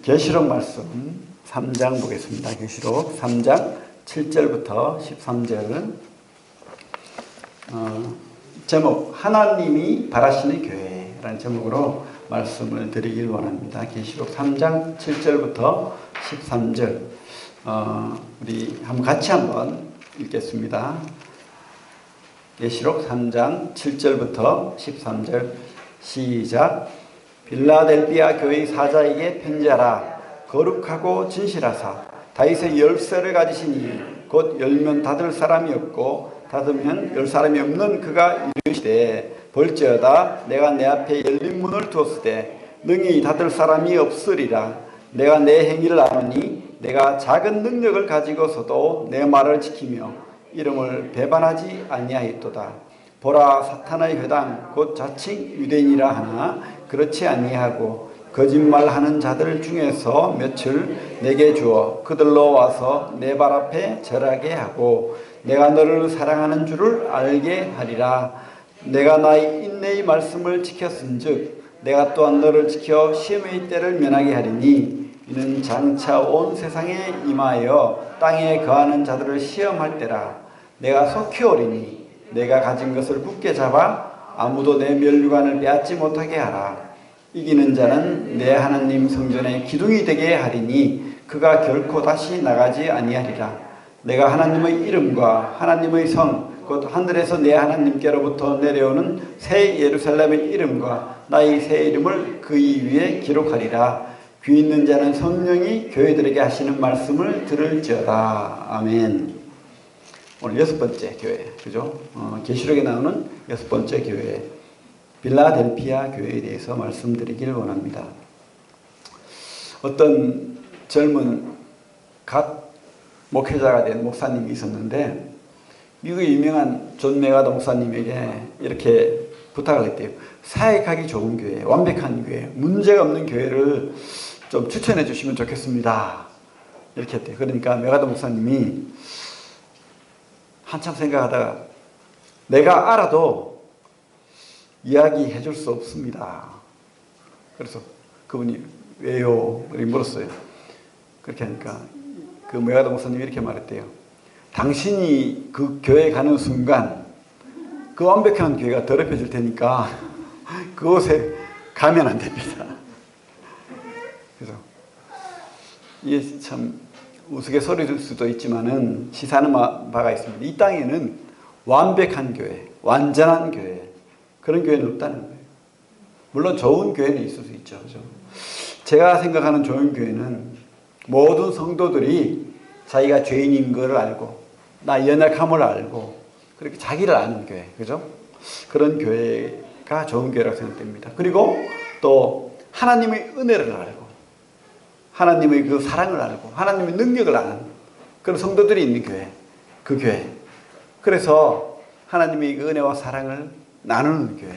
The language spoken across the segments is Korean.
계시록 말씀 3장 보겠습니다. 계시록 3장 7절부터 13절. 제목 하나님이 바라시는 교회라는 제목으로 말씀을 드리길 원합니다. 계시록 3장 7절부터 13절. 우리 같이 한번 읽겠습니다. 계시록 3장 7절부터 13절 시작. 빌라델비아 교회의 사자에게 편지하라. 거룩하고 진실하사 다윗의 열쇠를 가지시니 곧 열면 닫을 사람이 없고 닫으면 열 사람이 없는 그가 이르시되 볼지어다 내가 내 앞에 열린 문을 두었으되 능히 닫을 사람이 없으리라. 내가 내 행위를 아노니 내가 작은 능력을 가지고서도 내 말을 지키며 이름을 배반하지 아니하였도다. 보라, 사탄의 회당 곧 자칭 유대인이라 하나 그렇지 아니하고 거짓말하는 자들 중에서 몇을 내게 주어 그들로 와서 내 발 앞에 절하게 하고 내가 너를 사랑하는 줄을 알게 하리라. 내가 나의 인내의 말씀을 지켰은즉 내가 또한 너를 지켜 시험의 때를 면하게 하리니 이는 장차 온 세상에 임하여 땅에 거하는 자들을 시험할 때라. 내가 속히 오리니 내가 가진 것을 굳게 잡아 아무도 내 면류관을 빼앗지 못하게 하라. 이기는 자는 내 하나님 성전의 기둥이 되게 하리니 그가 결코 다시 나가지 아니하리라. 내가 하나님의 이름과 하나님의 성 곧 하늘에서 내 하나님께로부터 내려오는 새 예루살렘의 이름과 나의 새 이름을 그의 위에 기록하리라. 귀 있는 자는 성령이 교회들에게 하시는 말씀을 들을지어다. 아멘. 오늘 여섯 번째 교회, 그죠? 계시록에 나오는 여섯 번째 교회, 빌라델피아 교회에 대해서 말씀드리기를 원합니다. 어떤 젊은 갓 목회자가 된 목사님이 있었는데 미국의 유명한 존 메가더 목사님에게 이렇게 부탁을 했대요. 사역하기 좋은 교회, 완벽한 교회, 문제가 없는 교회를 좀 추천해 주시면 좋겠습니다. 이렇게 했대요. 그러니까 메가더 목사님이 한참 생각하다가 내가 알아도 이야기해 줄 수 없습니다. 그래서 그분이 왜요? 물었어요. 그렇게 하니까 그 메가더 목사님이 이렇게 말했대요. 당신이 그 교회 가는 순간 그 완벽한 교회가 더럽혀질 테니까 그곳에 가면 안 됩니다. 그래서 이게 참 우스갯소리일 수도 있지만은 시사하는 바가 있습니다. 이 땅에는 완벽한 교회, 완전한 교회, 그런 교회는 없다는 거예요. 물론 좋은 교회는 있을 수 있죠. 그죠? 제가 생각하는 좋은 교회는 모든 성도들이 자기가 죄인인 것을 알고 나 연약함을 알고 그렇게 자기를 아는 교회, 그죠? 그런 교회가 좋은 교회라고 생각됩니다. 그리고 또 하나님의 은혜를 알고 하나님의 그 사랑을 알고 하나님의 능력을 아는 그런 성도들이 있는 교회, 그 교회. 그래서 하나님의 그 은혜와 사랑을 나누는 교회,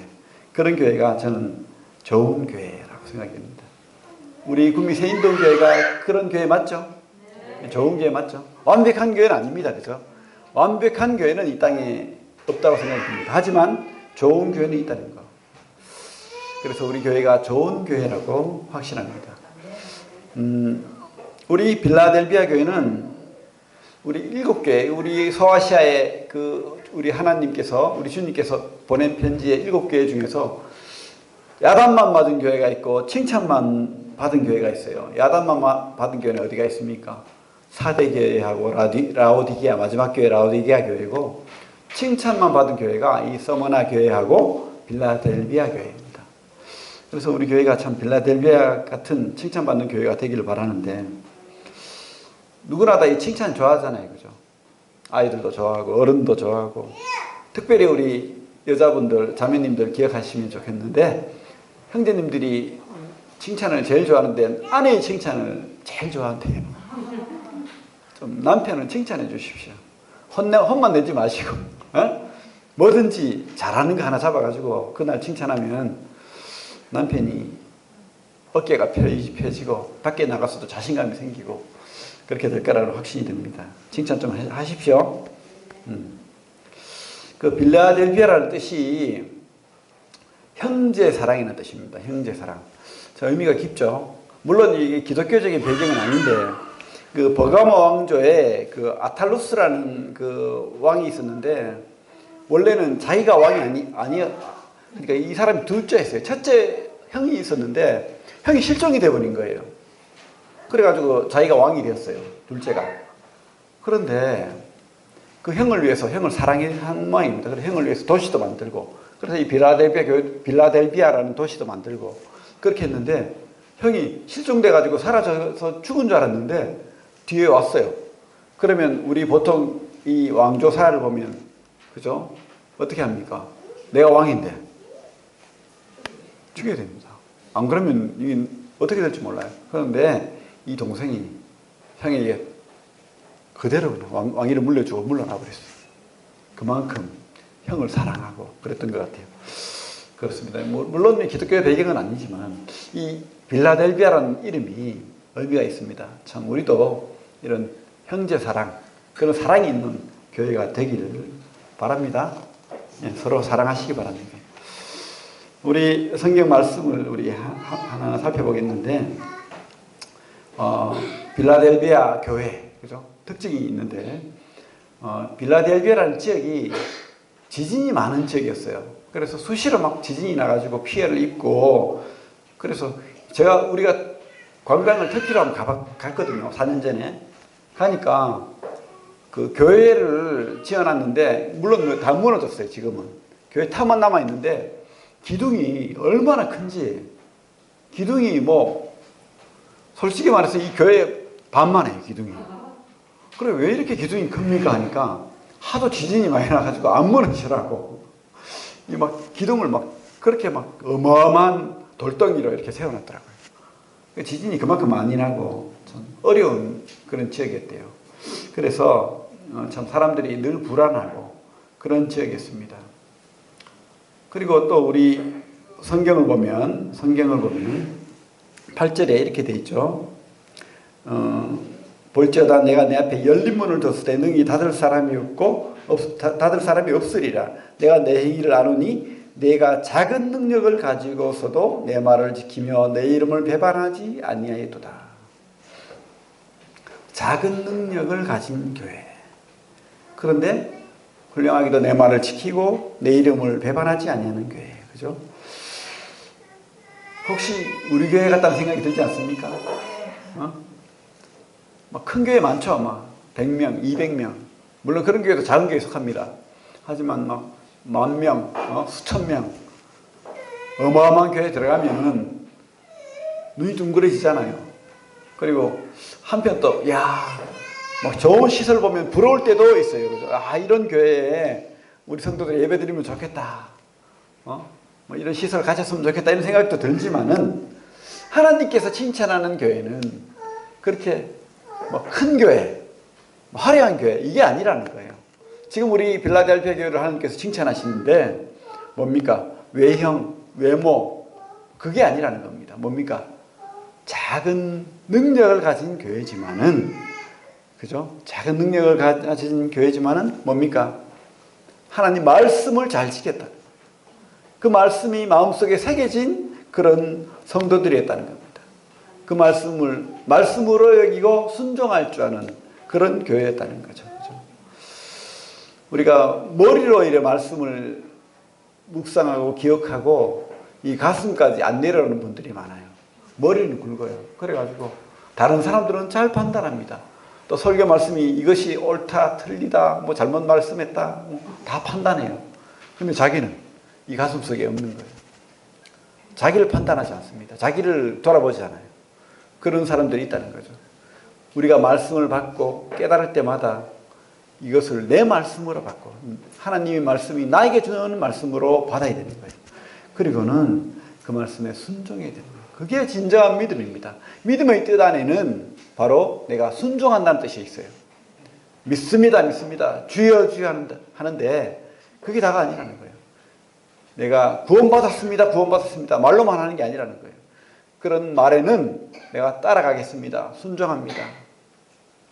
그런 교회가 저는 좋은 교회라고 생각됩니다. 우리 국민 새인동교회가 그런 교회 맞죠? 좋은 교회 맞죠? 완벽한 교회는 아닙니다. 그죠? 완벽한 교회는 이 땅에 없다고 생각됩니다. 하지만 좋은 교회는 있다는 거. 그래서 우리 교회가 좋은 교회라고 확신합니다. 우리 빌라델비아 교회는 우리 7개, 우리 소아시아의 우리 하나님께서, 우리 주님께서 보낸 편지의 7개 중에서 야단만 받은 교회가 있고 칭찬만 받은 교회가 있어요. 야단만 받은 교회는 어디가 있습니까? 사대교회하고 라오디게아, 마지막 교회 라오디게아 교회고, 칭찬만 받은 교회가 이 서머나 교회하고 빌라델비아 교회입니다. 그래서 우리 교회가 참 빌라델비아 같은 칭찬받는 교회가 되기를 바라는데, 누구나 다 이 칭찬 좋아하잖아요. 그죠? 아이들도 좋아하고 어른도 좋아하고, 특별히 우리 여자분들, 자매님들 기억하시면 좋겠는데, 형제님들이 칭찬을 제일 좋아하는데 아내의 칭찬을 제일 좋아한대요. 좀 남편은 칭찬해 주십시오. 혼만 내지 마시고, 뭐든지 잘하는 거 하나 잡아가지고 그날 칭찬하면 남편이 어깨가 펴지고 밖에 나가서도 자신감이 생기고 그렇게 될 거라는 확신이 듭니다. 칭찬 좀 하십시오. 그 빌라델비아라는 뜻이 형제 사랑이라는 뜻입니다. 형제 사랑. 자, 의미가 깊죠. 물론 이게 기독교적인 배경은 아닌데 그 버가모 왕조에 그 아탈루스라는 그 왕이 있었는데 원래는 자기가 왕이 아니었. 그러니까 이 사람이 둘째였어요. 첫째 형이 있었는데 형이 실종이 돼버린 거예요. 그래가지고 자기가 왕이 되었어요. 둘째가. 그런데 그 형을 위해서 형을 사랑한 모양입니다. 그래서 형을 위해서 도시도 만들고 그래서 이 빌라델비아라는 도시도 만들고 그렇게 했는데 형이 실종돼가지고 사라져서 죽은 줄 알았는데 뒤에 왔어요. 그러면 우리 보통 이 왕조사를 보면 그죠? 어떻게 합니까? 내가 왕인데 죽여야 됩니다. 안 그러면 이게 어떻게 될지 몰라요. 그런데 이 동생이 형에게 그대로 그냥 왕위를 물려주고 물러나 버렸어요. 그만큼 형을 사랑하고 그랬던 것 같아요. 그렇습니다. 물론 기독교의 배경은 아니지만 이 빌라델비아라는 이름이 의미가 있습니다. 참 우리도 이런 형제 사랑, 그런 사랑이 있는 교회가 되기를 바랍니다. 예, 서로 사랑하시기 바랍니다. 우리 성경 말씀을 우리 하나 살펴보겠는데 빌라델비아 교회 그죠? 특징이 있는데 빌라델비아라는 지역이 지진이 많은 지역이었어요. 그래서 수시로 막 지진이 나가지고 피해를 입고 그래서 우리가 관광을 터키로 한번 갔거든요. 4년 전에 가니까 그 교회를 지어놨는데 물론 다 무너졌어요. 지금은 교회 타만 남아 있는데 기둥이 얼마나 큰지 기둥이 뭐 솔직히 말해서 이 교회 반만 해요. 기둥이. 그래 왜 이렇게 기둥이 큽니까 하니까 하도 지진이 많이 나가지고 안 무너지라고 이 막 기둥을 막 그렇게 막 어마어마한 돌덩이로 이렇게 세워놨더라고요. 지진이 그만큼 많이 나고 참 어려운 그런 지역이었대요. 그래서 참 사람들이 늘 불안하고 그런 지역이었습니다. 그리고 또 우리 성경을 보면 8절에 이렇게 돼 있죠. 볼지어다 내가 내 앞에 열린 문을 뒀을 때 능히 닫을 사람이 없으리라. 내가 내 행위를 아노니 내가 작은 능력을 가지고서도 내 말을 지키며 내 이름을 배반하지 아니하였도다. 작은 능력을 가진 교회. 그런데 훌륭하게도 내 말을 지키고 내 이름을 배반하지 아니하는 교회. 그죠? 혹시 우리 교회 같다는 생각이 들지 않습니까? 막 큰 교회 많죠. 막 100명, 200명. 물론 그런 교회도 작은 교회에 속합니다. 하지만 막 10,000명, 수천 명 어마어마한 교회에 들어가면은 눈이 둥그러지잖아요. 그리고 한편 또 막 좋은 시설 보면 부러울 때도 있어요. 그죠? 이런 교회에 우리 성도들 예배드리면 좋겠다. 뭐 이런 시설 가졌으면 좋겠다 이런 생각도 들지만은 하나님께서 칭찬하는 교회는 그렇게 뭐 큰 교회, 화려한 교회 이게 아니라는 거예요. 지금 우리 빌라델피아 교회를 하나님께서 칭찬하시는데 뭡니까? 외형, 외모 그게 아니라는 겁니다. 뭡니까? 작은 능력을 가진 교회지만은 그죠? 작은 능력을 가진 교회지만은 뭡니까? 하나님 말씀을 잘 지켰다. 그 말씀이 마음속에 새겨진 그런 성도들이었다는 겁니다. 그 말씀으로 여기고 순종할 줄 아는 그런 교회였다는 거죠. 그죠? 우리가 머리로 이래 말씀을 묵상하고 기억하고 이 가슴까지 안 내려오는 분들이 많아요. 머리는 굵어요. 그래가지고 다른 사람들은 잘 판단합니다. 또 설교 말씀이 이것이 옳다, 틀리다, 뭐 잘못 말씀했다, 다 판단해요. 그런데 자기는 이 가슴 속에 없는 거예요. 자기를 판단하지 않습니다. 자기를 돌아보지 않아요. 그런 사람들이 있다는 거죠. 우리가 말씀을 받고 깨달을 때마다 이것을 내 말씀으로 받고 하나님의 말씀이 나에게 주는 말씀으로 받아야 되는 거예요. 그리고는 그 말씀에 순종해야 되는 거예요. 그게 진정한 믿음입니다. 믿음의 뜻 안에는 바로 내가 순종한다는 뜻이 있어요. 믿습니다, 믿습니다. 주여, 주여 하는데 그게 다가 아니라는 거예요. 내가 구원받았습니다, 구원받았습니다. 말로만 하는 게 아니라는 거예요. 그런 말에는 내가 따라가겠습니다. 순종합니다.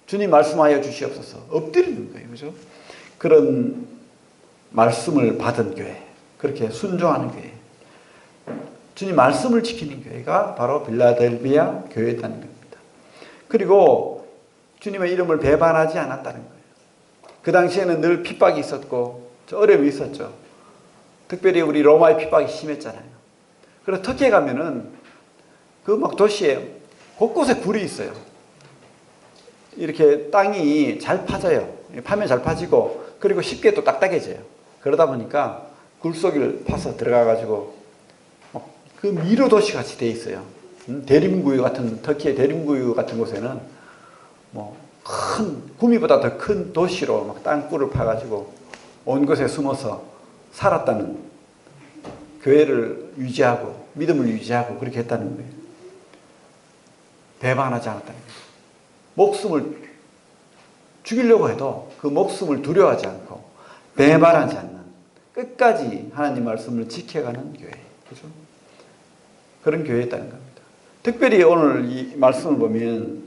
주님 말씀하여 주시옵소서. 엎드리는 거예요. 그죠? 그런 말씀을 받은 교회. 그렇게 순종하는 교회. 주님 말씀을 지키는 교회가 바로 빌라델비아 교회였다는 겁니다. 그리고 주님의 이름을 배반하지 않았다는 거예요. 그 당시에는 늘 핍박이 있었고 어려움이 있었죠. 특별히 우리 로마의 핍박이 심했잖아요. 그래서 터키에 가면은 그 막 도시에 곳곳에 굴이 있어요. 이렇게 땅이 잘 파져요. 파면 잘 파지고 그리고 쉽게 또 딱딱해져요. 그러다 보니까 굴 속을 파서 들어가가지고 그 미로 도시 같이 돼 있어요. 대림구유 같은 터키의 대림구유 같은 곳에는 뭐 큰 구미보다 더 큰 도시로 막 땅굴을 파가지고 온 곳에 숨어서 살았다는 교회를 유지하고 믿음을 유지하고 그렇게 했다는 거예요. 배반하지 않았다는 거예요. 목숨을 죽이려고 해도 그 목숨을 두려워하지 않고 배반하지 않는 끝까지 하나님 말씀을 지켜가는 교회. 그죠? 그런 교회였다는 겁니다. 특별히 오늘 이 말씀을 보면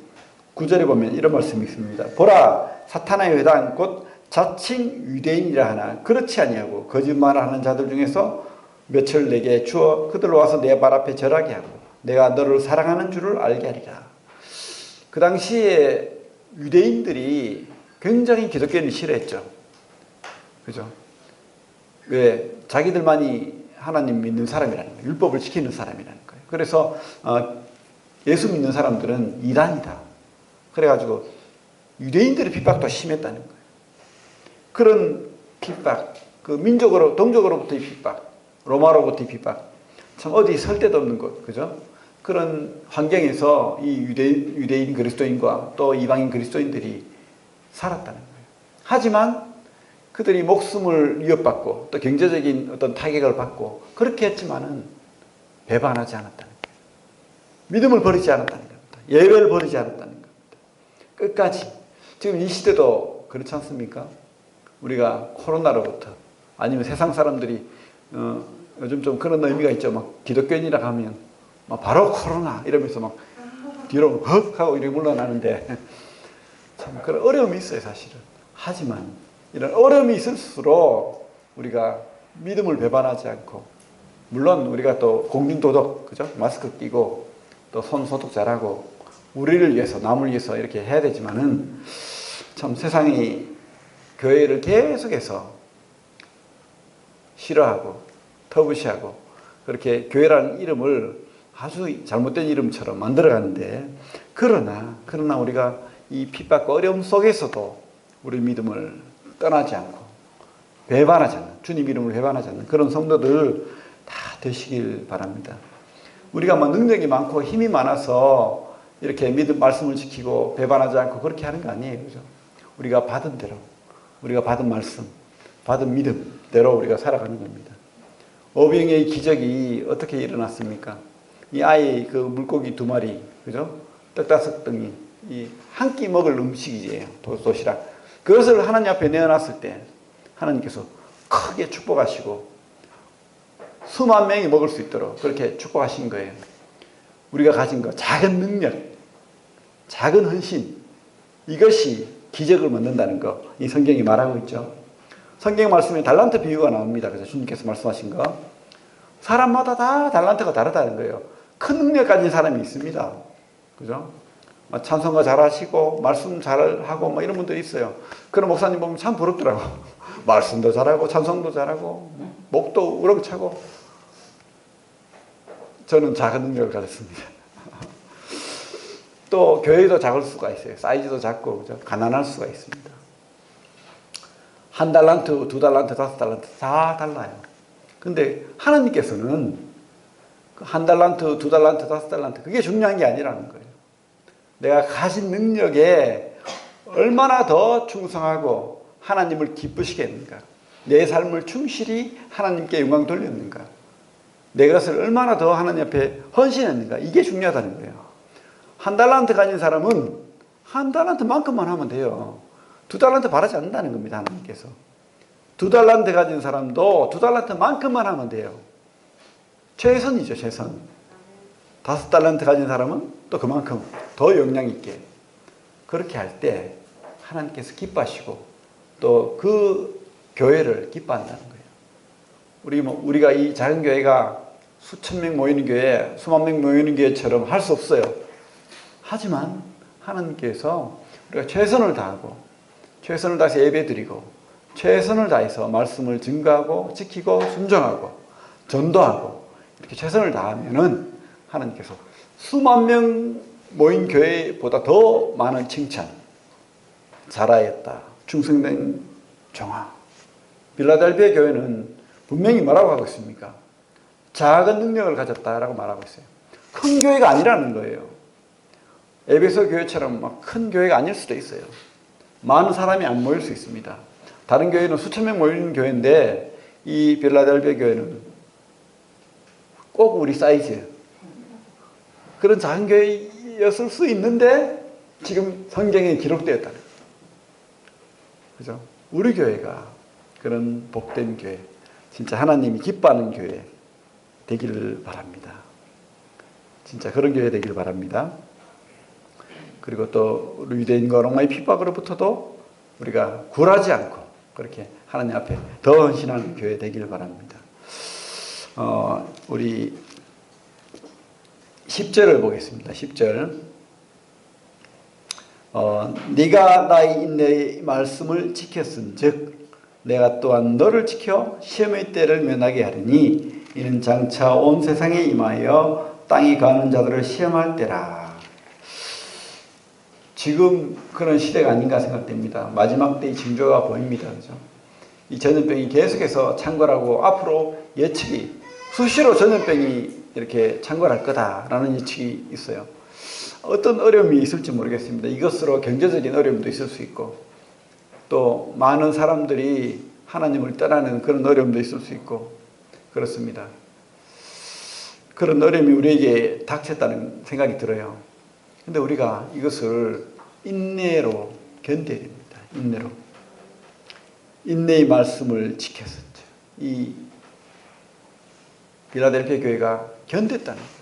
9절에 보면 이런 말씀이 있습니다. 보라 사탄의 회당 곧 자칭 유대인이라 하나 그렇지 아니하고 거짓말하는 자들 중에서 몇을 내게 주어 그들로 와서 내 발 앞에 절하게 하고 내가 너를 사랑하는 줄을 알게 하리라. 그 당시에 유대인들이 굉장히 기독교인을 싫어했죠. 그죠? 왜? 자기들만이 하나님 믿는 사람이라는 거예요. 율법을 지키는 사람이라는 거예요. 그래서 예수 믿는 사람들은 이단이다. 그래가지고 유대인들의 핍박도 심했다는 거예요. 그런 핍박, 그 민족으로, 동족으로부터의 핍박, 로마로부터의 핍박, 참 어디 설 데도 없는 곳, 그죠? 그런 환경에서 이 유대인 그리스도인과 또 이방인 그리스도인들이 살았다는 거예요. 하지만 그들이 목숨을 위협받고 또 경제적인 어떤 타격을 받고 그렇게 했지만은 배반하지 않았다는 거예요. 믿음을 버리지 않았다는 겁니다. 예배를 버리지 않았다는 겁니다. 끝까지. 지금 이 시대도 그렇지 않습니까? 우리가 코로나로부터 아니면 세상 사람들이 요즘 좀 그런 의미가 있죠. 막 기독교인이라 하면 막 바로 코로나 이러면서 막 뒤로 헉 하고 이렇게 물러나는데 참 그런 어려움이 있어요, 사실은. 하지만 이런 어려움이 있을수록 우리가 믿음을 배반하지 않고 물론 우리가 또 공중도덕, 그죠? 마스크 끼고 또 손 소독 잘하고 우리를 위해서 남을 위해서 이렇게 해야 되지만은 참 세상이 교회를 계속해서 싫어하고 터부시하고 그렇게 교회라는 이름을 아주 잘못된 이름처럼 만들어가는데 그러나 우리가 이 핍박과 어려움 속에서도 우리 믿음을 떠나지 않고 배반하지 않는 주님 이름을 배반하지 않는 그런 성도들 다 되시길 바랍니다. 우리가 뭐 능력이 많고 힘이 많아서 이렇게 믿음 말씀을 지키고 배반하지 않고 그렇게 하는 거 아니에요. 그죠? 우리가 받은 대로 우리가 받은 말씀 받은 믿음대로 우리가 살아가는 겁니다. 오병이의 기적이 어떻게 일어났습니까? 이 아이 그 물고기 2마리, 그죠? 떡 5덩이, 이 한 끼 먹을 음식이에요. 도시락. 그것을 하나님 앞에 내어놨을 때 하나님께서 크게 축복하시고 수만 명이 먹을 수 있도록 그렇게 축복하신 거예요. 우리가 가진 거, 작은 능력, 작은 헌신, 이것이 기적을 만든다는 거, 이 성경이 말하고 있죠. 성경 말씀에 달란트 비유가 나옵니다. 그래서 주님께서 말씀하신 거. 사람마다 다 달란트가 다르다는 거예요. 큰 능력 가진 사람이 있습니다. 그죠? 찬송가 잘하시고, 말씀 잘하고, 뭐 이런 분들이 있어요. 그런 목사님 보면 참 부럽더라고. 말씀도 잘하고, 찬송도 잘하고, 목도 우렁차고. 저는 작은 능력을 가졌습니다. 또, 교회도 작을 수가 있어요. 사이즈도 작고, 그죠? 가난할 수가 있습니다. 1달란트, 2달란트, 5달란트 다 달라요. 근데 하나님께서는 1달란트, 2달란트, 5달란트 그게 중요한 게 아니라는 거예요. 내가 가진 능력에 얼마나 더 충성하고 하나님을 기쁘시게 했는가. 내 삶을 충실히 하나님께 영광 돌렸는가. 내 것을 얼마나 더 하나님 앞에 헌신했는가. 이게 중요하다는 거예요. 1달란트 가진 사람은 1달란트만큼만 하면 돼요. 2달란트 바라지 않는다는 겁니다. 하나님께서. 2달란트 가진 사람도 2달란트만큼만 하면 돼요. 최선이죠. 최선. 5달란트 가진 사람은 또 그만큼 더 영향 있게 그렇게 할 때 하나님께서 기뻐하시고 또 그 교회를 기뻐한다는 거예요. 우리가 이 작은 교회가 수천 명 모이는 교회, 수만 명 모이는 교회처럼 할 수 없어요. 하지만 하나님께서 우리가 최선을 다하고 최선을 다해서 예배드리고 최선을 다해서 말씀을 증거하고 지키고 순종하고 전도하고 이렇게 최선을 다하면은 하나님께서 수만 명 모인 교회보다 더 많은 칭찬, 잘하였다, 충성된 종아. 빌라델피아 교회는 분명히 뭐라고 하고 있습니까? 작은 능력을 가졌다라고 말하고 있어요. 큰 교회가 아니라는 거예요. 에베소 교회처럼 막 큰 교회가 아닐 수도 있어요. 많은 사람이 안 모일 수 있습니다. 다른 교회는 수천 명 모이는 교회인데 이 빌라델피아 교회는 꼭 우리 사이즈 그런 작은 교회였을 수 있는데 지금 성경에 기록되었다는 거예요. 그죠? 우리 교회가 그런 복된 교회, 진짜 하나님이 기뻐하는 교회 되기를 바랍니다. 진짜 그런 교회 되기를 바랍니다. 그리고 또 우리 유대인과 로마의 핍박으로부터도 우리가 굴하지 않고 그렇게 하나님 앞에 더 헌신하는 교회 되기를 바랍니다. 우리 10절을 보겠습니다. 10절. 네가 나의 인내의 말씀을 지켰은 즉 내가 또한 너를 지켜 시험의 때를 면하게 하리니 이는 장차 온 세상에 임하여 땅에 가는 자들을 시험할 때라. 지금 그런 시대가 아닌가 생각됩니다. 마지막 때의 징조가 보입니다. 그죠? 이 전염병이 계속해서 창궐하고 앞으로 예측이 수시로 전염병이 이렇게 창궐할 거다라는 예측이 있어요. 어떤 어려움이 있을지 모르겠습니다. 이것으로 경제적인 어려움도 있을 수 있고 또 많은 사람들이 하나님을 떠나는 그런 어려움도 있을 수 있고 그렇습니다. 그런 어려움이 우리에게 닥쳤다는 생각이 들어요. 근데 우리가 이것을 인내로 견뎌야 됩니다. 인내로. 인내의 말씀을 지켰었죠. 이 빌라델피아 교회가 견뎠다는 거예요.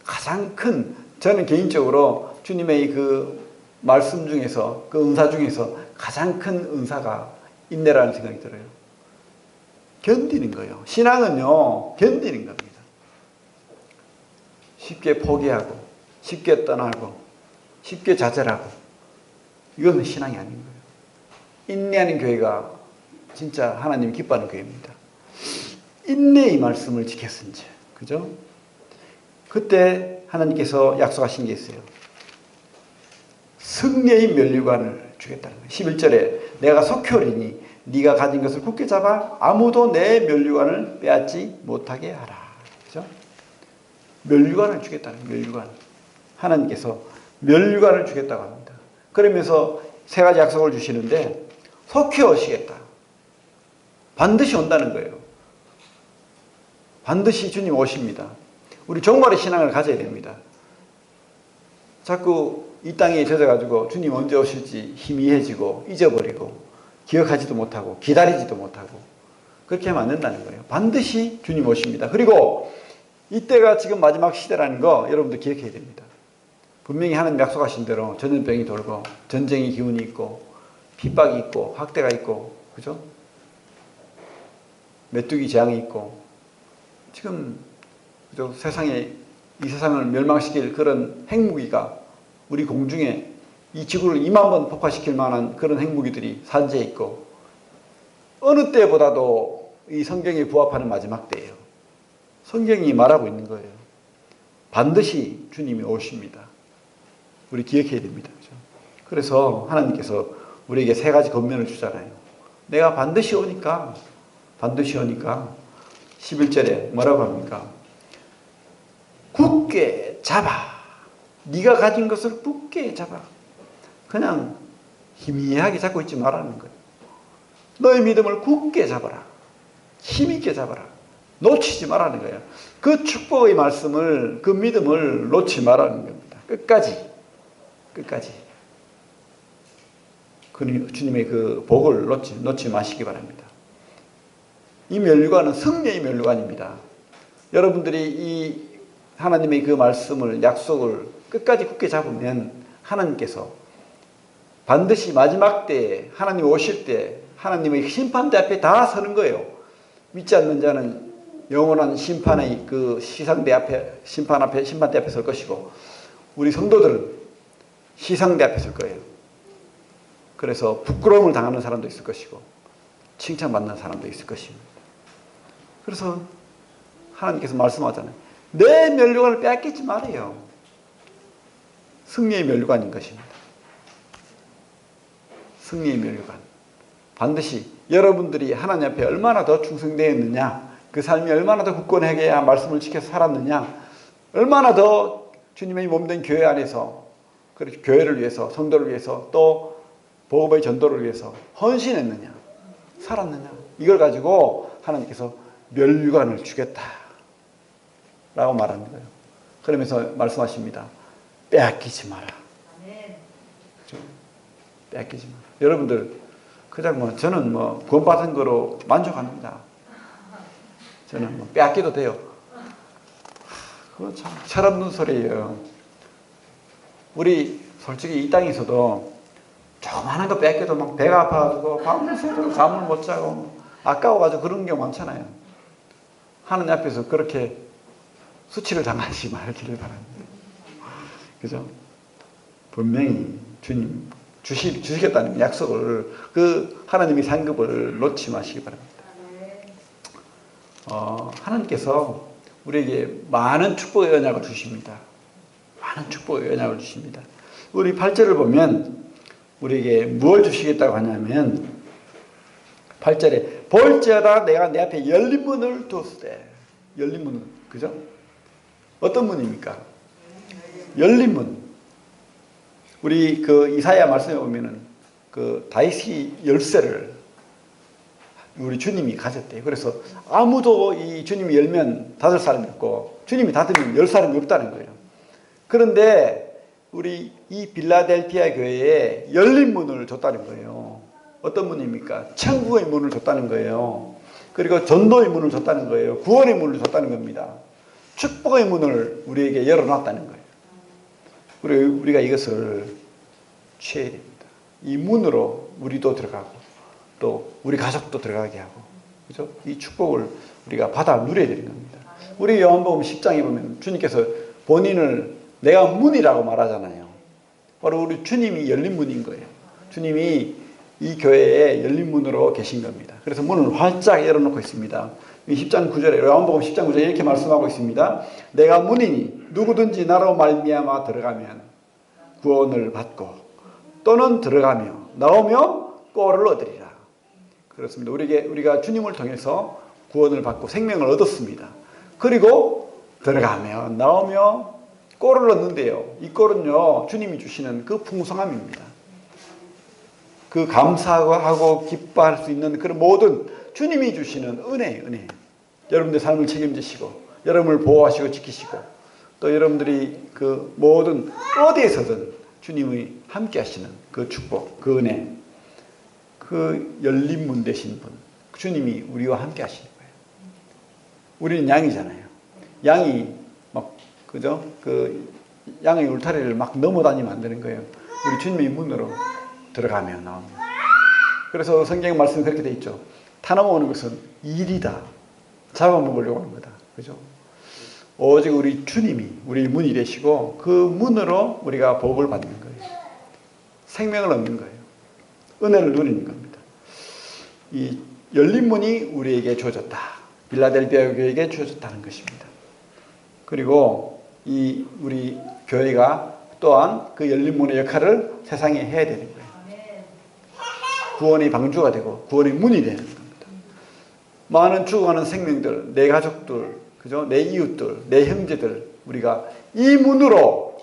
가장 큰, 저는 개인적으로 주님의 그 말씀 중에서, 그 은사 중에서 가장 큰 은사가 인내라는 생각이 들어요. 견디는 거예요. 신앙은요, 견디는 겁니다. 쉽게 포기하고, 쉽게 떠나고, 쉽게 좌절하고, 이건 신앙이 아닌 거예요. 인내하는 교회가 진짜 하나님이 기뻐하는 교회입니다. 인내의 말씀을 지켰은지, 그죠? 그때 하나님께서 약속하신 게 있어요. 승리의 면류관을 주겠다는 거예요. 11절에 내가 속히 오리니 네가 가진 것을 굳게 잡아 아무도 내 면류관을 빼앗지 못하게 하라. 그죠? 면류관을 주겠다는 거예요. 면류관. 하나님께서 면류관을 주겠다고 합니다. 그러면서 세 가지 약속을 주시는데 속히 오시겠다. 반드시 온다는 거예요. 반드시 주님 오십니다. 우리 종말의 신앙을 가져야 됩니다. 자꾸 이 땅에 젖어가지고 주님 언제 오실지 희미해지고 잊어버리고 기억하지도 못하고 기다리지도 못하고 그렇게 하면 안 된다는 거예요. 반드시 주님 오십니다. 그리고 이때가 지금 마지막 시대라는 거 여러분도 기억해야 됩니다. 분명히 하나님 약속하신 대로 전염병이 돌고 전쟁의 기운이 있고 핍박이 있고 학대가 있고 그죠? 메뚜기 재앙이 있고 지금 그죠? 이 세상을 멸망시킬 그런 핵무기가 우리 공중에 이 지구를 2만 번 폭파시킬 만한 그런 핵무기들이 산재해 있고 어느 때보다도 이 성경에 부합하는 마지막 때예요. 성경이 말하고 있는 거예요. 반드시 주님이 오십니다. 우리 기억해야 됩니다. 그죠? 그래서 하나님께서 우리에게 세 가지 권면을 주잖아요. 내가 반드시 오니까 11절에 뭐라고 합니까? 굳게 잡아. 네가 가진 것을 굳게 잡아. 그냥 희미하게 잡고 있지 말라는 거예요. 너의 믿음을 굳게 잡아라. 힘있게 잡아라. 놓치지 말라는 거예요. 그 축복의 말씀을, 그 믿음을 놓지 말라는 겁니다. 끝까지. 주님의 그 복을 놓지 마시기 바랍니다. 이 면류관은 승리의 면류관입니다. 여러분들이 이 하나님의 그 말씀을, 약속을 끝까지 굳게 잡으면 하나님께서 반드시 마지막 때에 하나님 오실 때 하나님의 심판대 앞에 다 서는 거예요. 믿지 않는 자는 영원한 심판의 그 심판대 앞에 설 것이고, 우리 성도들은 시상대 앞에 설 거예요. 그래서 부끄러움을 당하는 사람도 있을 것이고, 칭찬받는 사람도 있을 것입니다. 그래서 하나님께서 말씀하잖아요. 내 면류관을 빼앗기지 말아요. 승리의 면류관인 것입니다. 승리의 면류관. 반드시 여러분들이 하나님 앞에 얼마나 더 충성되어 있느냐, 그 삶이 얼마나 더 굳건하게 말씀을 지켜서 살았느냐, 얼마나 더 주님의 몸된 교회 안에서 그렇게 교회를 위해서, 성도를 위해서, 또 복음의 전도를 위해서 헌신했느냐, 살았느냐, 이걸 가지고 하나님께서 면류관을 주겠다 라고 말하는 거예요. 그러면서 말씀하십니다. 빼앗기지 마라. 그렇죠? 빼앗기지 마라. 여러분들 그냥 저는 구원받은 거로 만족합니다. 저는 빼앗기도 돼요. 그거 참 철없는 소리예요. 우리 솔직히 이 땅에서도 조그마한 거 빼앗겨도 막 배가 아파가지고 밤새도록 잠을 못 자고 아까워가지고 그런 경우 많잖아요. 하나님 앞에서 그렇게 수치를 당하지 말기를 바랍니다. 그죠? 분명히 주님 주시겠다는 약속을, 그 하나님의 상급을 놓지 마시기 바랍니다. 하나님께서 우리에게 많은 축복의 언약을 주십니다. 많은 축복의 언약을 주십니다. 우리 8절을 보면 우리에게 무엇을 주시겠다고 하냐면 8절에 볼지어다 내가 내 앞에 열린 문을 두었으되. 열린 문은 그죠? 어떤 문입니까? 열린 문. 우리 그 이사야 말씀에 보면은 그 다윗이 열쇠를 우리 주님이 가졌대요. 그래서 아무도 이 주님이 열면 닫을 사람이 없고 주님이 닫으면 열 사람이 없다는 거예요. 그런데 우리 이 빌라델피아 교회에 열린 문을 줬다는 거예요. 어떤 문입니까? 천국의 문을 줬다는 거예요. 그리고 전도의 문을 줬다는 거예요. 구원의 문을 줬다는 겁니다. 축복의 문을 우리에게 열어놨다는 거예요. 우리가 이것을 취해야 됩니다. 이 문으로 우리도 들어가고 또 우리 가족도 들어가게 하고, 그죠? 이 축복을 우리가 받아 누려야 되는 겁니다. 우리 요한복음 10장에 보면 주님께서 본인을 내가 문이라고 말하잖아요. 바로 우리 주님이 열린 문인 거예요. 주님이 이 교회에 열린 문으로 계신 겁니다. 그래서 문을 활짝 열어놓고 있습니다. 10장 9절에 요한복음 10장 9절에 이렇게 말씀하고 있습니다. 내가 문이니 누구든지 나로 말미암아 들어가면 구원을 받고 또는 들어가며 나오며 꼴을 얻으리라. 그렇습니다. 우리가 주님을 통해서 구원을 받고 생명을 얻었습니다. 그리고 들어가며 나오며 꼴을 얻는데요. 이 꼴은요, 주님이 주시는 그 풍성함입니다. 그 감사하고 기뻐할 수 있는 그런 모든 주님이 주시는 은혜. 여러분들 삶을 책임지시고 여러분을 보호하시고 지키시고 또 여러분들이 그 모든 어디에서든 주님이 함께 하시는 그 축복, 그 은혜, 그 열린 문 되신 분, 주님이 우리와 함께 하시는 거예요. 우리는 양이잖아요. 양이 막, 그죠? 그 양의 울타리를 막 넘어다니면 안 되는 거예요. 우리 주님의 문으로 들어가며 나오며. 그래서 성경 말씀이 그렇게 돼 있죠. 탐험오는 것은 일이다. 잡아먹으려고 하는 거다. 그죠? 오직 우리 주님이 우리 문이 되시고 그 문으로 우리가 복을 받는 거예요. 생명을 얻는 거예요. 은혜를 누리는 겁니다. 이 열린 문이 우리에게 주어졌다. 빌라델피아 교회에게 주어졌다는 것입니다. 그리고 이 우리 교회가 또한 그 열린 문의 역할을 세상에 해야 되는 거예요. 구원의 방주가 되고 구원의 문이 되는 겁니다. 많은 죽어가는 생명들, 내 가족들, 그죠? 내 이웃들, 내 형제들, 우리가 이 문으로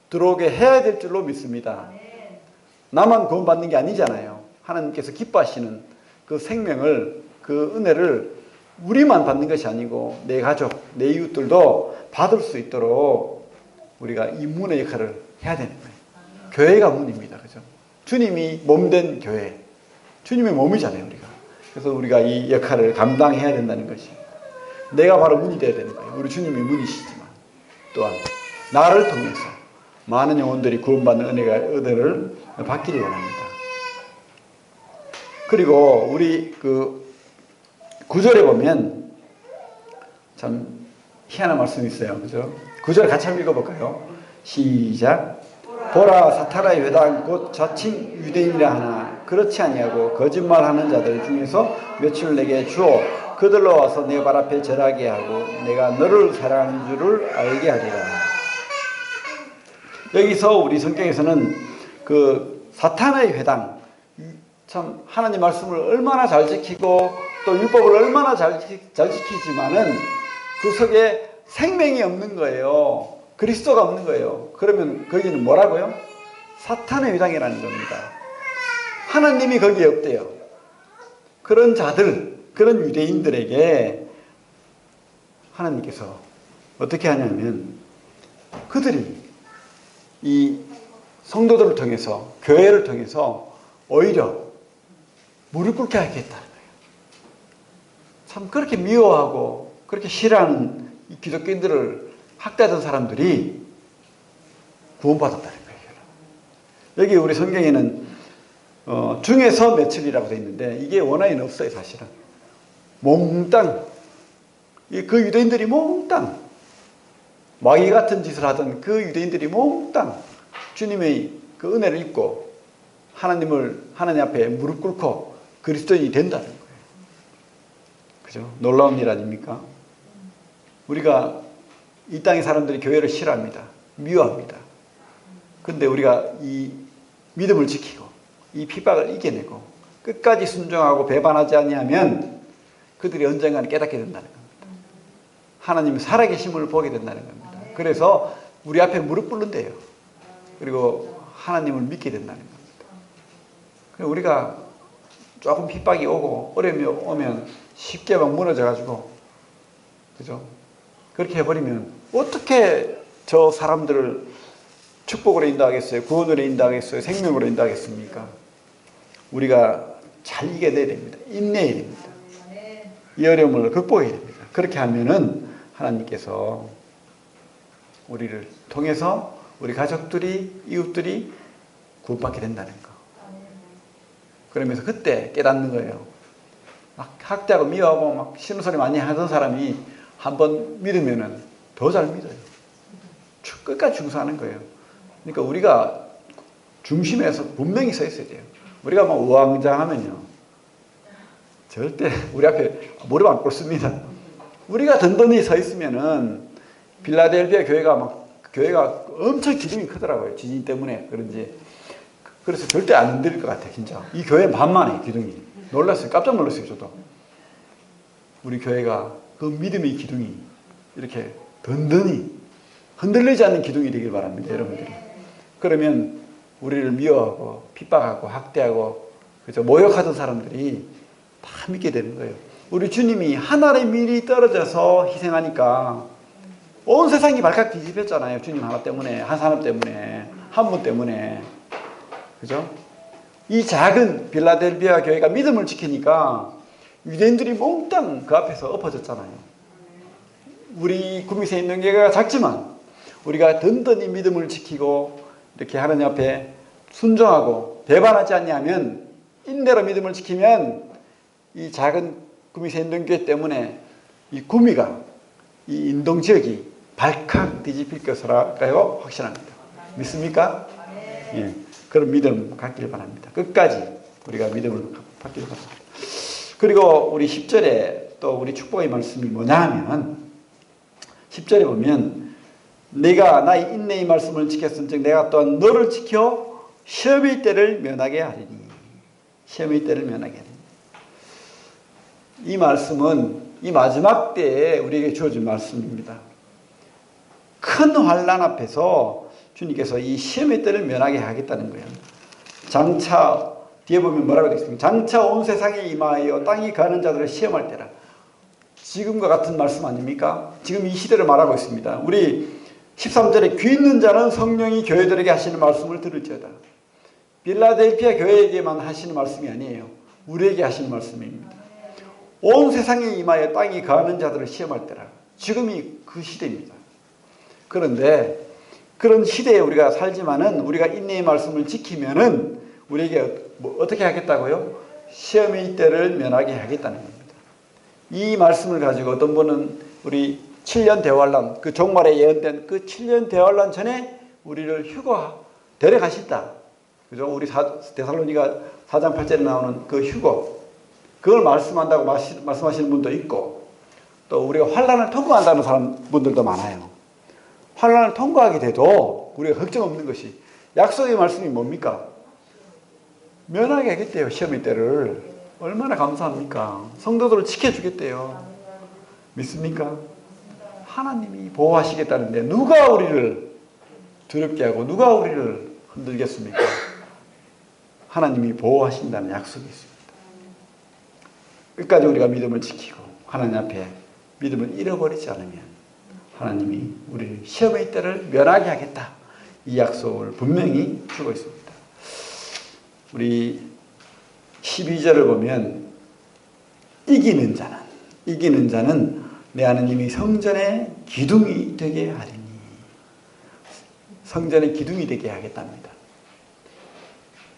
들어오게 해야 될 줄로 믿습니다. 나만 구원받는 게 아니잖아요. 하나님께서 기뻐하시는 그 생명을, 그 은혜를 우리만 받는 것이 아니고 내 가족, 내 이웃들도 받을 수 있도록 우리가 이 문의 역할을 해야 되는 거예요. 교회가 문입니다. 그죠? 주님이 몸된 교회, 주님의 몸이잖아요, 우리가. 그래서 우리가 이 역할을 감당해야 된다는 것이, 내가 바로 문이 되어야 되는 거예요. 우리 주님이 문이시지만 또한 나를 통해서 많은 영혼들이 구원받는 은혜를 받기를 원합니다. 그리고 우리 그 9절에 보면 참 희한한 말씀이 있어요. 그죠? 9절 같이 한번 읽어볼까요? 시작. 보라, 사탄의 회당 곧 자칭 유대인이라 하나 그렇지 아니하고 거짓말하는 자들 중에서 몇을 내게 주어 그들로 와서 내 발 앞에 절하게 하고 내가 너를 사랑하는 줄을 알게 하리라. 여기서 우리 성경에서는 그 사탄의 회당, 참 하나님 말씀을 얼마나 잘 지키고 또 율법을 얼마나 잘 지키지만은 그 속에 생명이 없는 거예요. 그리스도가 없는 거예요. 그러면 거기는 뭐라고요? 사탄의 회당이라는 겁니다. 하나님이 거기에 없대요. 그런 자들, 그런 유대인들에게 하나님께서 어떻게 하냐면 그들이 이 성도들을 통해서, 교회를 통해서 오히려 무릎 꿇게 하겠다는 거예요. 참 그렇게 미워하고 그렇게 싫어하는 이 기독교인들을 학대하던 사람들이 구원받았다는 거예요. 여기 우리 성경에는 중에서 며칠이라고 되어 있는데 이게 원어에는 없어요. 사실은 몽땅 그 유대인들이 몽땅 마귀 같은 짓을 하던 그 유대인들이 몽땅 주님의 그 은혜를 입고 하나님 앞에 무릎 꿇고 그리스도인이 된다는 거예요. 그죠? 놀라운 일 아닙니까? 우리가 이 땅의 사람들이 교회를 싫어합니다. 미워합니다. 근데 우리가 이 믿음을 지키고 이 핍박을 이겨내고 끝까지 순종하고 배반하지 아니하면 그들이 언젠가는 깨닫게 된다는 겁니다. 하나님의 살아계심을 보게 된다는 겁니다. 그래서 우리 앞에 무릎 꿇는대요. 그리고 하나님을 믿게 된다는 겁니다. 우리가 조금 핍박이 오고 어려움이 오면 쉽게 막 무너져가지고, 그죠? 그렇게 해버리면 어떻게 저 사람들을 축복으로 인도하겠어요? 구원으로 인도하겠어요? 생명으로 인도하겠습니까? 우리가 잘 이겨내야 됩니다. 인내해야 됩니다. 이 어려움을 극복해야 됩니다. 그렇게 하면은 하나님께서 우리를 통해서 우리 가족들이, 이웃들이 구원받게 된다는 거. 그러면서 그때 깨닫는 거예요. 막 학대하고 미워하고 막 싫은 소리 많이 하던 사람이 한번 믿으면은 더 잘 믿어요. 끝까지 충성하는 거예요. 그러니까 우리가 중심에서 분명히 서 있어야 돼요. 우리가 막 우왕좌왕하면요, 절대 우리 앞에 무릎 안 꿇습니다. 우리가 든든히 서 있으면은 빌라델비아 교회가 엄청 기둥이 크더라고요. 지진 때문에 그런지. 그래서 절대 안 흔들릴 것 같아요. 진짜 이 교회 반만해 기둥이. 놀랐어요. 깜짝 놀랐어요. 저도. 우리 교회가 그 믿음의 기둥이 이렇게 든든히 흔들리지 않는 기둥이 되길 바랍니다. 여러분들이. 그러면 우리를 미워하고 핍박하고 학대하고 그죠? 모욕하던 사람들이 다 믿게 되는 거예요. 우리 주님이 하늘의 밀이 떨어져서 희생하니까 온 세상이 발칵 뒤집혔잖아요. 주님 하나 때문에, 한 사람 때문에, 한 분 때문에. 그죠? 이 작은 빌라델비아 교회가 믿음을 지키니까 유대인들이 몽땅 그 앞에서 엎어졌잖아요. 우리 구미에 있는 교회가 작지만 우리가 든든히 믿음을 지키고 이렇게 하나님 앞에 순종하고 배반하지 않냐면, 인내로 믿음을 지키면 이 작은 구미에 있는 교회 때문에 이 구미가, 이 인동 지역이 발칵 뒤집힐 것이라고 확신합니다. 믿습니까? 예. 그런 믿음 갖길 바랍니다. 끝까지 우리가 믿음을 갖길 바랍니다. 그리고 우리 10절에 또 우리 축복의 말씀이 뭐냐 하면 10절에 보면 내가 나의 인내의 말씀을 지켰은즉 내가 또한 너를 지켜 시험의 때를 면하게 하리니. 시험의 때를 면하게 하리니. 이 말씀은 이 마지막 때에 우리에게 주어진 말씀입니다. 큰 환난 앞에서 주님께서 이 시험의 때를 면하게 하겠다는 거예요. 장차 뒤에 보면 뭐라고 되어 있습니까? 장차 온 세상에 임하여 땅이 가는 자들을 시험할 때라. 지금과 같은 말씀 아닙니까? 지금 이 시대를 말하고 있습니다. 우리 13절에 귀 있는 자는 성령이 교회들에게 하시는 말씀을 들을지어다. 빌라델피아 교회에게만 하시는 말씀이 아니에요. 우리에게 하시는 말씀입니다. 온 세상에 임하여 땅이 가는 자들을 시험할 때라. 지금이 그 시대입니다. 그런데 그런 시대에 우리가 살지만은 우리가 인내의 말씀을 지키면은 우리에게 어떻게 하겠다고요? 시험의 때를 면하게 하겠다는 겁니다. 이 말씀을 가지고 어떤 분은 우리 7년 대환란, 그 종말에 예언된 그 7년 대환란 전에 우리를 휴거 데려가신다. 그죠? 우리 데살로니가 4장 8절에 나오는 그 휴거, 그걸 말씀한다고 말씀하시는 분도 있고, 또 우리가 환란을 통과한다는 분들도 많아요. 환란을 통과하게 돼도 우리가 걱정 없는 것이, 약속의 말씀이 뭡니까? 면하게 하겠대요. 시험의 때를. 얼마나 감사합니까? 성도들을 지켜주겠대요. 믿습니까? 하나님이 보호하시겠다는데 누가 우리를 두렵게 하고 누가 우리를 흔들겠습니까? 하나님이 보호하신다는 약속이 있습니다. 끝까지 우리가 믿음을 지키고 하나님 앞에 믿음을 잃어버리지 않으면 하나님이 우리를 시험의 때를 면하게 하겠다. 이 약속을 분명히 주고 있습니다. 우리 12절을 보면 이기는 자는 내 하나님이 성전의 기둥이 되게 하리니, 성전의 기둥이 되게 하겠답니다.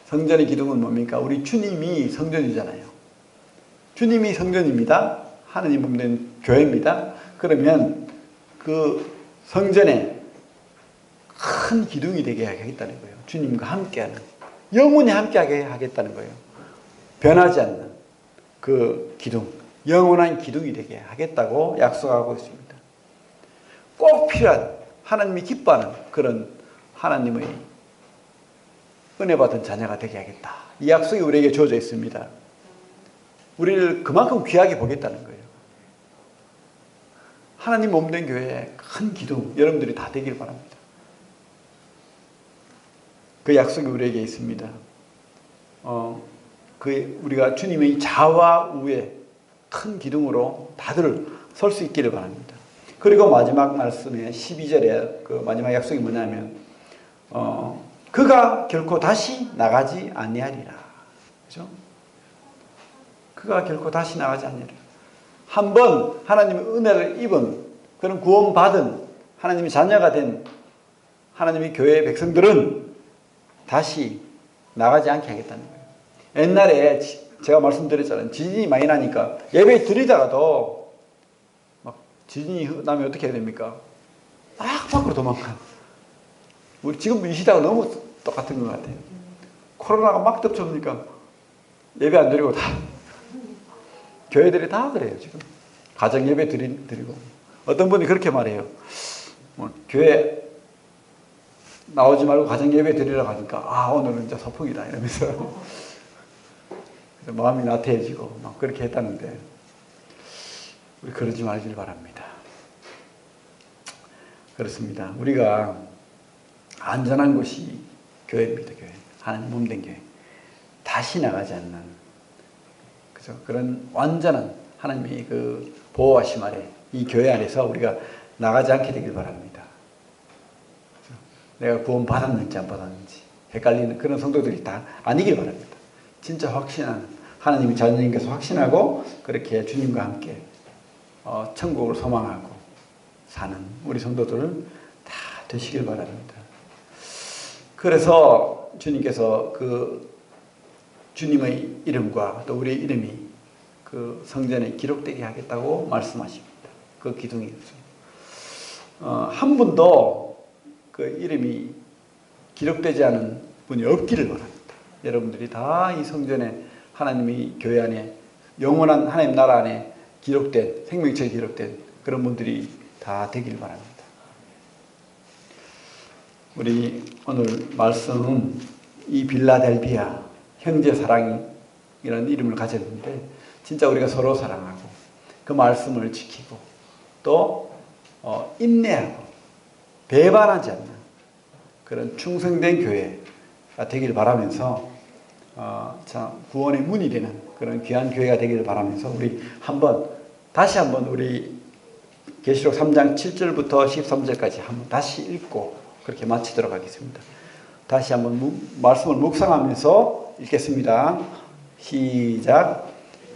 성전의 기둥은 뭡니까? 우리 주님이 성전이잖아요. 주님이 성전입니다. 하나님 몸된 교회입니다. 그러면 그 성전에 큰 기둥이 되게 하겠다는 거예요. 주님과 함께하는, 영원히 함께하게 하겠다는 거예요. 변하지 않는 그 기둥, 영원한 기둥이 되게 하겠다고 약속하고 있습니다. 꼭 필요한, 하나님이 기뻐하는 그런 하나님의 은혜 받은 자녀가 되게 하겠다. 이 약속이 우리에게 주어져 있습니다. 우리를 그만큼 귀하게 보겠다는 거예요. 하나님 몸된 교회의 큰 기둥, 여러분들이 다 되길 바랍니다. 그 약속이 우리에게 있습니다. 우리가 주님의 좌와 우에 큰 기둥으로 다들 설 수 있기를 바랍니다. 그리고 마지막 말씀에 12절에 그 마지막 약속이 뭐냐면 그가 결코 다시 나가지 아니하리라. 그죠? 그가 결코 다시 나가지 아니하리라. 한번 하나님의 은혜를 입은, 그런 구원받은 하나님의 자녀가 된 하나님의 교회의 백성들은 다시 나가지 않게 하겠다는 거예요. 옛날에 제가 말씀드렸잖아요. 지진이 많이 나니까 예배 드리다가도 막 지진이 나면 어떻게 해야 됩니까? 막 밖으로 도망가. 우리 지금 이 시대가 너무 똑같은 것 같아요. 코로나가 막 덮쳐오니까 예배 안 드리고 다, 교회들이 다 그래요, 지금. 가정 예배 드리고. 어떤 분이 그렇게 말해요. 교회 나오지 말고 가정 예배 드리라고 하니까, 오늘은 진짜 소풍이다, 이러면서. 마음이 나태해지고 막 그렇게 했다는데, 우리 그러지 말길 바랍니다. 그렇습니다. 우리가 안전한 곳이 교회입니다. 교회. 하나님 몸된 교회. 다시 나가지 않는, 그죠? 그런 완전한 하나님의 그 보호하심 아래 이 교회 안에서 우리가 나가지 않게 되길 바랍니다. 그죠? 내가 구원 받았는지 안 받았는지 헷갈리는 그런 성도들이 다 아니길 바랍니다. 진짜 확신하는, 하나님의 자녀인 것을 확신하고 그렇게 주님과 함께 천국을 소망하고 사는 우리 성도들 다 되시길 바랍니다. 그래서 주님께서 그 주님의 이름과 또 우리의 이름이 그 성전에 기록되게 하겠다고 말씀하십니다. 그 기둥이 한 분도 그 이름이 기록되지 않은 분이 없기를 바랍니다. 여러분들이 다 이 성전에 하나님의 교회 안에 영원한 하나님 나라 안에 기록된, 생명책에 기록된 그런 분들이 다 되길 바랍니다. 우리 오늘 말씀은 이 빌라델비아 형제 사랑이라는 이름을 가졌는데, 진짜 우리가 서로 사랑하고 그 말씀을 지키고 또 인내하고 배반하지 않는 그런 충성된 교회가 되길 바라면서 참 구원의 문이 되는 그런 귀한 교회가 되기를 바라면서 우리 다시 한번 우리 계시록 3장 7절부터 13절까지 한번 다시 읽고 그렇게 마치도록 하겠습니다. 다시 한번 말씀을 묵상하면서 읽겠습니다. 시작.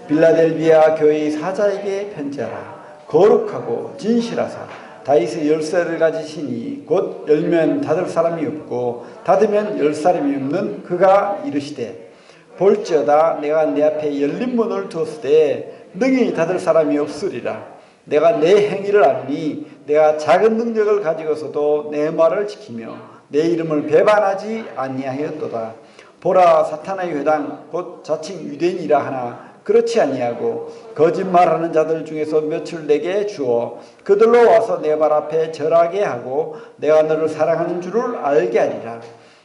빌라델비아 교회의 사자에게 편지하라. 거룩하고 진실하사 다윗의 열쇠를 가지시니 곧 열면 닫을 사람이 없고 닫으면 열 사람이 없는 그가 이르시되, 볼지어다 내가 내 앞에 열린 문을 두었으되 능히 닫을 사람이 없으리라. 내가 내 행위를 아니 내가 작은 능력을 가지고서도 내 말을 지키며 내 이름을 배반하지 아니하였도다. 보라, 사탄의 회당 곧 자칭 유대인이라 하나 그렇지 아니하고 거짓말하는 자들 중에서 몇을 내게 주어 그들로 와서 내 발 앞에 절하게 하고 내가 너를 사랑하는 줄을 알게 하리라.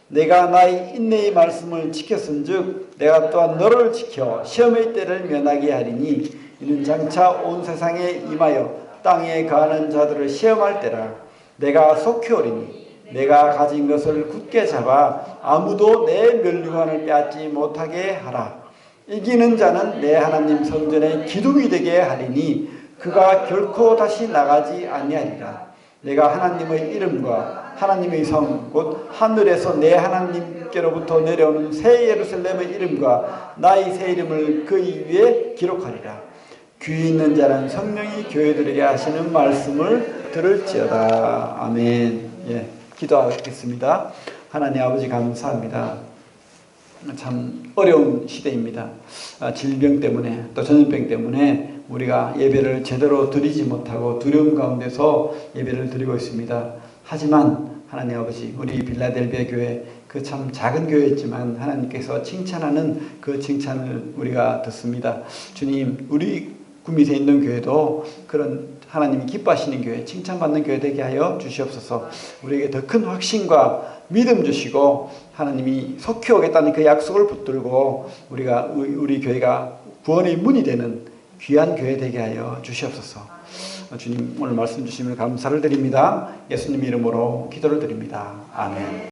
내가 나의 인내의 말씀을 지켰은즉 내가 또한 너를 지켜 시험의 때를 면하게 하리니 이는 장차 온 세상에 임하여 땅에 가는 자들을 시험할 때라. 내가 속히 오리니 내가 가진 것을 굳게 잡아 아무도 내 면류관을 빼앗지 못하게 하라. 이기는 자는 내 하나님 성전의 기둥이 되게 하리니 그가 결코 다시 나가지 아니하리라. 내가 하나님의 이름과 하나님의 성 곧 하늘에서 내 하나님께로부터 내려오는 새 예루살렘의 이름과 나의 새 이름을 그 위에 기록하리라. 귀 있는 자는 성령이 교회들에게 하시는 말씀을 들을지어다. 아멘. 예, 기도하겠습니다. 하나님 아버지 감사합니다. 참 어려운 시대입니다. 질병 때문에 또 전염병 때문에 우리가 예배를 제대로 드리지 못하고 두려움 가운데서 예배를 드리고 있습니다. 하지만 하나님 아버지, 우리 빌라델비아 교회 그 참 작은 교회였지만 하나님께서 칭찬하는 그 칭찬을 우리가 듣습니다. 주님, 우리 구미에 있는 교회도 그런 하나님이 기뻐하시는 교회, 칭찬받는 교회 되게 하여 주시옵소서. 우리에게 더 큰 확신과 믿음 주시고 하나님이 속히 오겠다는 그 약속을 붙들고 우리 교회가 구원의 문이 되는 귀한 교회 되게 하여 주시옵소서. 주님, 오늘 말씀 주시면 감사를 드립니다. 예수님 이름으로 기도를 드립니다. 아멘.